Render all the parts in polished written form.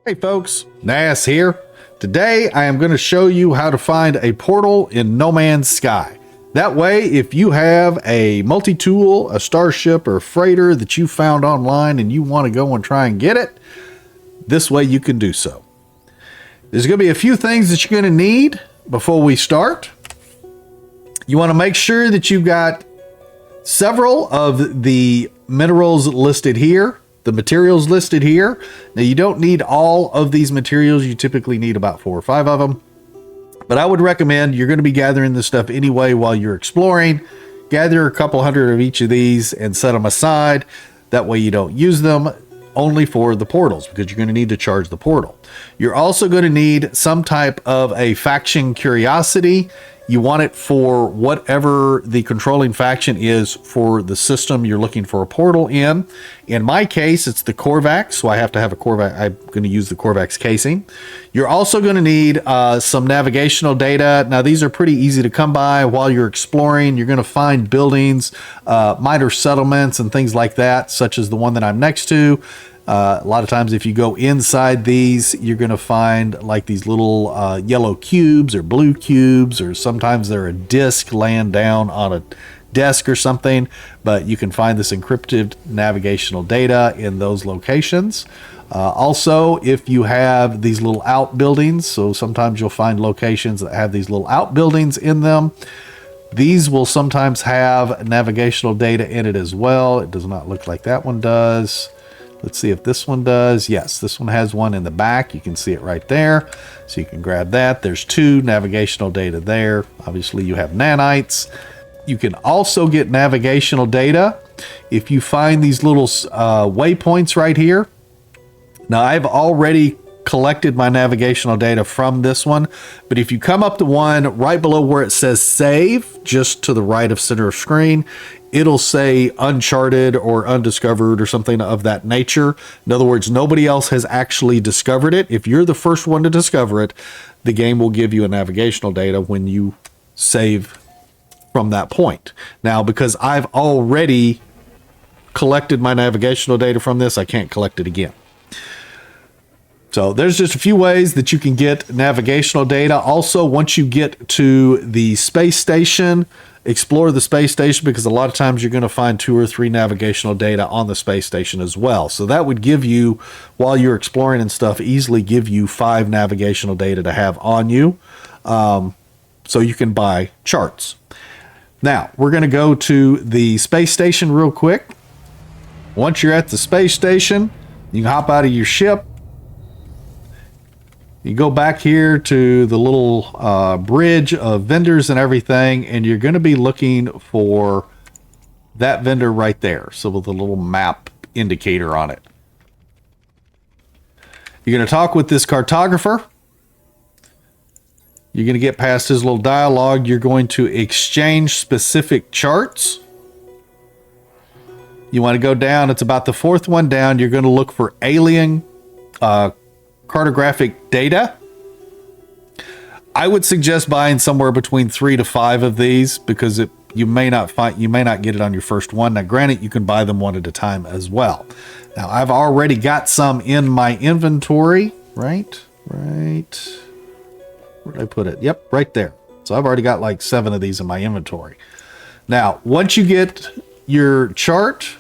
Hey folks, Nas here. Today I am going to show you how to find a portal in No Man's Sky. That way, if you have a multi-tool, a starship, or a freighter that you found online and you want to go and try and get it, this way you can do so. There's going to be a few things that you're going to need before we start. You want to make sure that you've got several of the minerals listed here. The materials listed here. Now you don't need all of these materials. You typically need about 4 or 5 of them. But I would recommend, you're going to be gathering this stuff anyway while you're exploring. Gather a couple hundred of each of these and set them aside. That way you don't use them only for the portals, because you're going to need to charge the portal. You're also going to need some type of a faction curiosity. You want it for whatever the controlling faction is for the system you're looking for a portal in. In my case, it's the Korvax, so I have to have a Korvax. I'm going to use the Korvax casing. You're also going to need some navigational data. Now, these are pretty easy to come by while you're exploring. You're going to find buildings, minor settlements, and things like that, such as the one that I'm next to. A lot of times if you go inside these, you're going to find like these little yellow cubes or blue cubes, or sometimes they're a disc laying down on a desk or something, but you can find this encrypted navigational data in those locations. Also, if you have these little outbuildings, so sometimes you'll find locations that have these little outbuildings in them. These will sometimes have navigational data in it as well. It does not look like that one does. Let's see if this one does. Yes, this one has one in the back. You can see it right there. So you can grab that. There's 2 navigational data there. Obviously, you have nanites. You can also get navigational data if you find these little waypoints right here. Now, I've already collected my navigational data from this one, but if you come up to one right below where it says save, just to the right of center of screen, it'll say uncharted or undiscovered or something of that nature. In other words, nobody else has actually discovered it. If you're the first one to discover it, the game will give you a navigational data when you save from that point. Now, because I've already collected my navigational data from this, I can't collect it again. So there's just a few ways that you can get navigational data. Also, once you get to the space station, explore the space station, because a lot of times you're going to find 2 or 3 navigational data on the space station as well. So that would give you, while you're exploring and stuff, easily give you 5 navigational data to have on you. So you can buy charts. Now, we're going to go to the space station real quick. Once you're at the space station, you can hop out of your ship. You go back here to the little bridge of vendors and everything, and you're going to be looking for that vendor right there. So with a little map indicator on it. You're going to talk with this cartographer. You're going to get past his little dialogue. You're going to exchange specific charts. You want to go down. It's about the 4th one down. You're going to look for alien cartographic data. I would suggest buying somewhere between 3 to 5 of these, because you may not get it on your first one. Now, granted, you can buy them one at a time as well. Now, I've already got some in my inventory. Right. Where did I put it? Yep, right there. So I've already got like 7 of these in my inventory. Now, once you get your chart,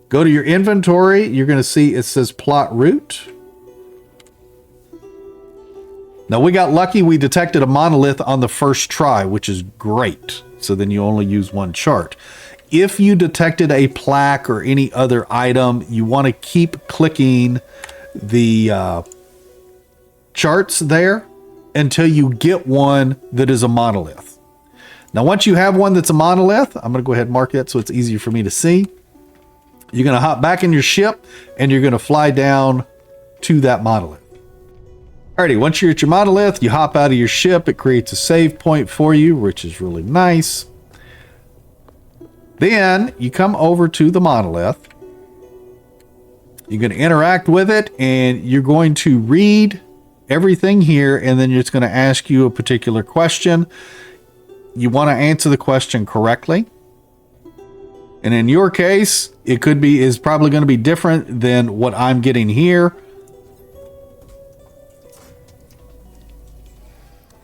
go to your inventory. You're going to see it says plot route. Now, we got lucky. We detected a monolith on the first try, which is great. So then you only use 1 chart. If you detected a plaque or any other item, you want to keep clicking the charts there until you get one that is a monolith. Now, once you have one that's a monolith, I'm going to go ahead and mark that so it's easier for me to see. You're going to hop back in your ship and you're going to fly down to that monolith. Alrighty, once you're at your monolith, you hop out of your ship. It creates a save point for you, which is really nice. Then you come over to the monolith. You're going to interact with it, and you're going to read everything here, and then it's going to ask you a particular question. You want to answer the question correctly. And in your case, it is probably going to be different than what I'm getting here.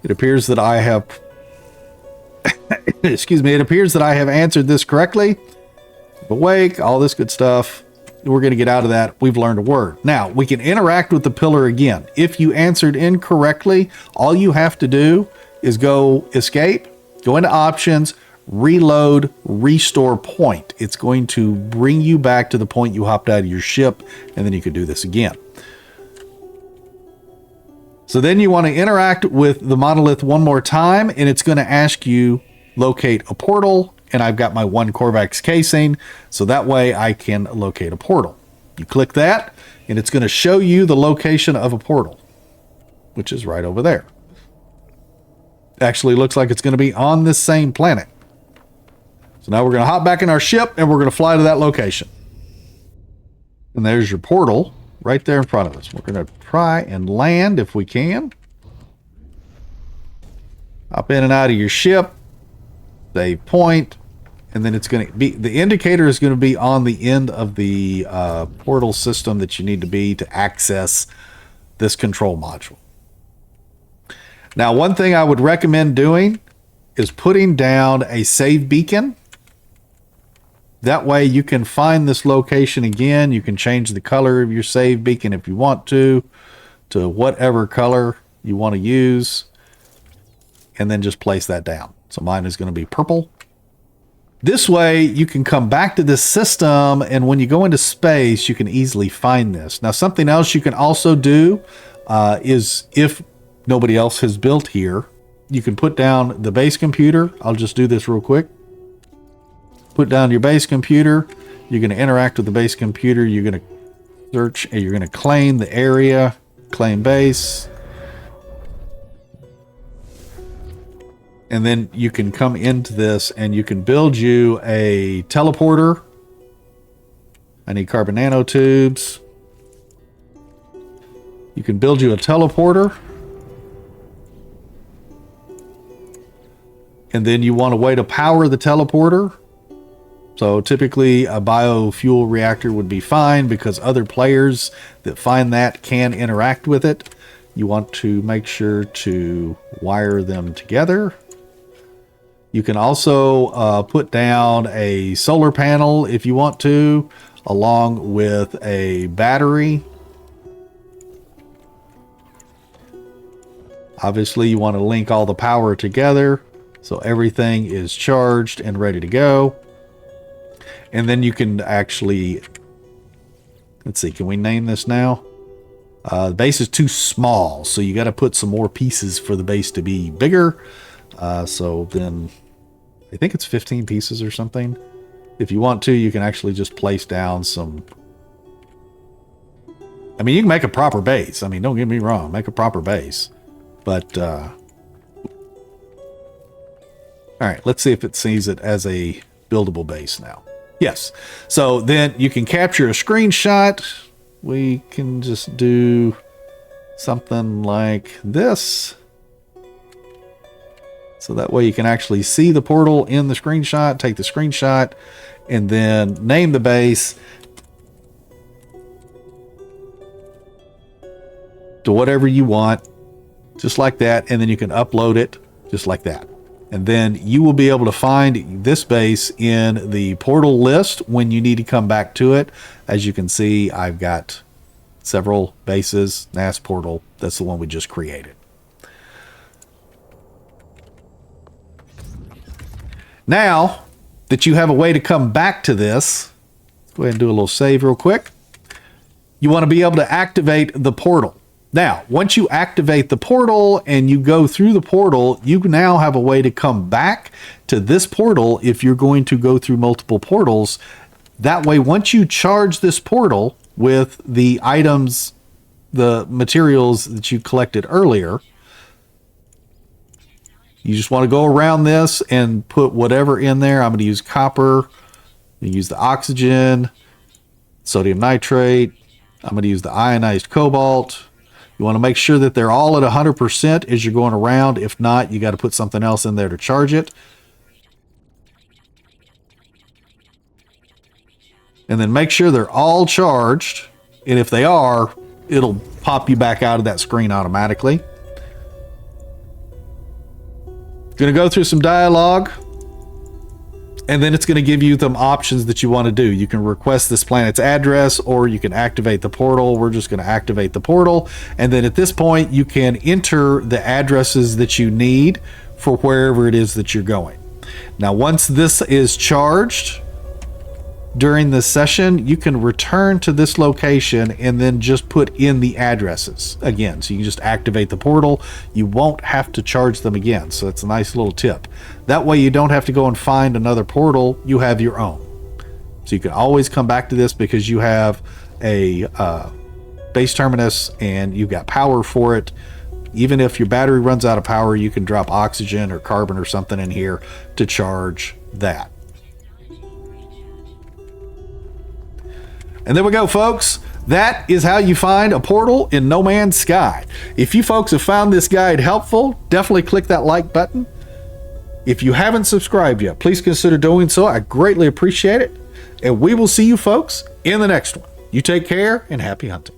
It appears that I have, excuse me, it appears that I have answered this correctly. Awake, all this good stuff. We're going to get out of that. We've learned a word. Now, we can interact with the pillar again. If you answered incorrectly, all you have to do is go escape, go into options, reload, restore point. It's going to bring you back to the point you hopped out of your ship, and then you can do this again. So then you want to interact with the monolith one more time, and it's going to ask you locate a portal. And I've got my 1 Korvax casing, so that way I can locate a portal. You click that, and it's going to show you the location of a portal, which is right over there. Actually, looks like it's going to be on this same planet. So now we're going to hop back in our ship, and we're going to fly to that location. And there's your portal right there in front of us. We're going to try and land if we can. Hop in and out of your ship. Save point, and then it's going to be, the indicator is going to be on the end of the portal system that you need to be to access this control module. Now, one thing I would recommend doing is putting down a save beacon. That way you can find this location again. You can change the color of your save beacon if you want to whatever color you want to use, and then just place that down. So mine is going to be purple. This way you can come back to this system, and when you go into space, you can easily find this. Now, something else you can also do is, if nobody else has built here, you can put down the base computer. I'll just do this real quick. Put down your base computer. You're going to interact with the base computer. You're going to search, and you're going to claim the area, claim base. And then you can come into this and you can build you a teleporter. I need carbon nanotubes. You can build you a teleporter. And then you want a way to power the teleporter. So typically a biofuel reactor would be fine because other players that find that can interact with it. You want to make sure to wire them together. You can also put down a solar panel if you want to, along with a battery. Obviously, you want to link all the power together so everything is charged and ready to go. And then you can actually, let's see, can we name this now? The base is too small, so you got to put some more pieces for the base to be bigger. So then I think it's 15 pieces or something. If you want to, you can actually just place down some. I mean, you can make a proper base. I mean, don't get me wrong, make a proper base. But, all right, let's see if it sees it as a buildable base now. Yes. So then you can capture a screenshot. We can just do something like this. So that way you can actually see the portal in the screenshot, take the screenshot, and then name the base to whatever you want, just like that. And then you can upload it just like that. And then you will be able to find this base in the portal list when you need to come back to it. As you can see, I've got several bases. NAS portal, that's the one we just created. Now that you have a way to come back to this, let's go ahead and do a little save real quick. You want to be able to activate the portal. Now, once you activate the portal and you go through the portal, you now have a way to come back to this portal if you're going to go through multiple portals. That way, once you charge this portal with the items, the materials that you collected earlier, you just want to go around this and put whatever in there. I'm going to use copper. You use the oxygen, sodium nitrate. I'm going to use the ionized cobalt. You want to make sure that they're all at 100% as you're going around. If not, you got to put something else in there to charge it. And then make sure they're all charged. And if they are, it'll pop you back out of that screen automatically. Going to go through some dialogue, and then it's going to give you some options that you want to do. You can request this planet's address, or you can activate the portal. We're just going to activate the portal. And then at this point, you can enter the addresses that you need for wherever it is that you're going. Now, once this is charged during this session, you can return to this location and then just put in the addresses again. So you can just activate the portal. You won't have to charge them again. So it's a nice little tip. That way you don't have to go and find another portal. You have your own. So you can always come back to this because you have a base terminus and you've got power for it. Even if your battery runs out of power, you can drop oxygen or carbon or something in here to charge that. And there we go, folks. That is how you find a portal in No Man's Sky. If you folks have found this guide helpful, definitely click that like button. If you haven't subscribed yet, please consider doing so. I greatly appreciate it. And we will see you folks in the next one. You take care and happy hunting.